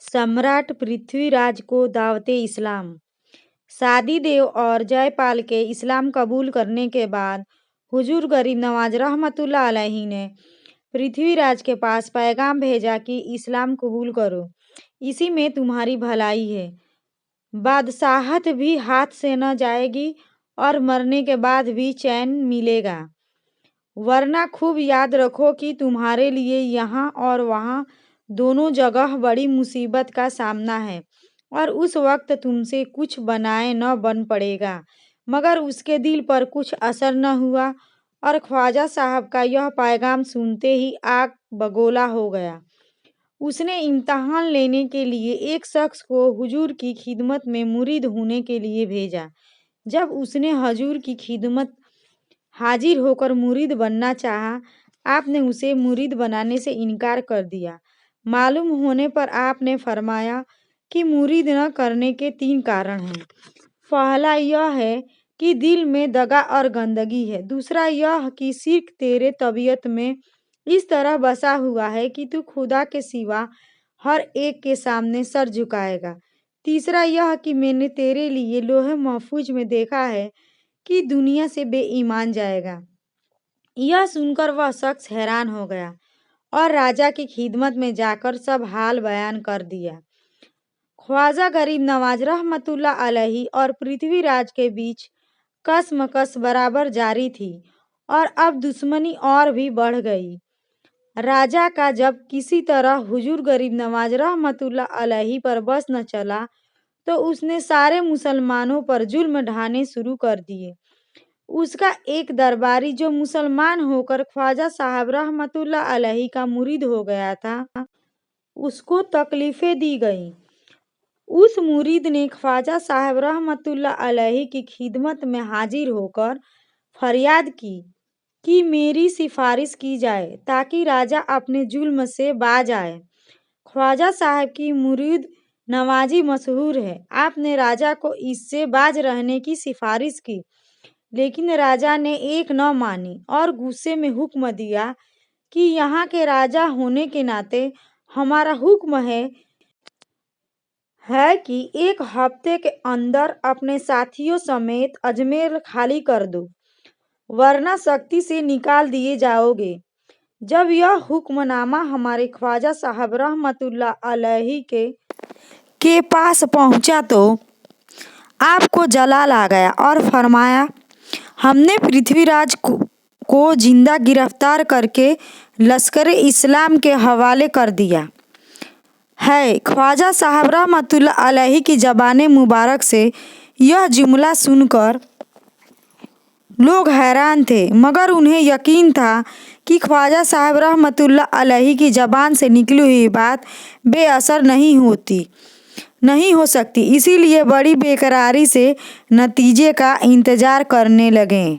सम्राट पृथ्वीराज को दावते इस्लाम। सादी देव और जयपाल के इस्लाम कबूल करने के बाद हुजूर गरीब नवाज रहमतुल्लाह अलैहि ने पृथ्वीराज के पास पैगाम भेजा कि इस्लाम कबूल करो, इसी में तुम्हारी भलाई है। बादशाहत भी हाथ से न जाएगी और मरने के बाद भी चैन मिलेगा। वरना खूब याद रखो कि तुम्हारे लिए यहाँ और वहाँ दोनों जगह बड़ी मुसीबत का सामना है और उस वक्त तुमसे कुछ बनाए न बन पड़ेगा। मगर उसके दिल पर कुछ असर न हुआ और ख्वाजा साहब का यह पैगाम सुनते ही आग बगोला हो गया। उसने इम्तहान लेने के लिए एक शख्स को हुजूर की खिदमत में मुरीद होने के लिए भेजा। जब उसने हुजूर की खिदमत हाजिर होकर मुरीद बनना चाहा, आपने उसे मुरीद बनाने से इनकार कर दिया। मालूम होने पर आपने फरमाया कि मुरीद न करने के 3 कारण हैं। पहला यह है कि दिल में दगा और गंदगी है। दूसरा यह कि शिर्क तेरे तबीयत में इस तरह बसा हुआ है कि तू खुदा के सिवा हर एक के सामने सर झुकाएगा। तीसरा यह कि मैंने तेरे लिए लोहे महफूज में देखा है कि दुनिया से बेईमान जाएगा। यह सुनकर वह शख्स हैरान हो गया और राजा की खिदमत में जाकर सब हाल बयान कर दिया। ख्वाजा गरीब नवाज रहमतुल्लाह अलैहि और पृथ्वीराज के बीच कसमकस बराबर जारी थी और अब दुश्मनी और भी बढ़ गई। राजा का जब किसी तरह हुजूर गरीब नवाज रहमतुल्लाह अलैहि पर बस न चला तो उसने सारे मुसलमानों पर जुल्म ढाने शुरू कर दिए। उसका एक दरबारी जो मुसलमान होकर ख्वाजा साहब रहमतुल्लाह अलैहि का मुरीद हो गया था, उसको तकलीफें दी गई। उस मुरीद ने ख्वाजा साहब रहमतुल्लाह अलैहि की खिदमत में हाजिर होकर फरियाद की कि मेरी सिफारिश की जाए ताकि राजा अपने जुल्म से बाज आए। ख्वाजा साहब की मुरीद नवाजी मशहूर है। आपने राजा को इससे बाज रहने की सिफारिश की, लेकिन राजा ने एक न मानी और गुस्से में हुक्म दिया कि यहाँ के राजा होने के नाते हमारा हुक्म है कि 1 हफ्ते के अंदर अपने साथियों समेत अजमेर खाली कर दो, वरना सख्ती से निकाल दिए जाओगे। जब यह हुक्मनामा हमारे ख्वाजा साहब रहमतुल्लाह अलैहि के पास पहुंचा तो आपको जलाल आ गया और फरमाया, हमने पृथ्वीराज को जिंदा गिरफ्तार करके लश्कर इस्लाम के हवाले कर दिया है। ख्वाजा साहब रहमतुल्लाह अलैहि की ज़बान मुबारक से यह जुमला सुनकर लोग हैरान थे, मगर उन्हें यकीन था कि ख्वाजा साहब रहमतुल्लाह अलैहि की ज़बान से निकली हुई बात बेअसर नहीं हो सकती। इसीलिए बड़ी बेकरारी से नतीजे का इंतजार करने लगे।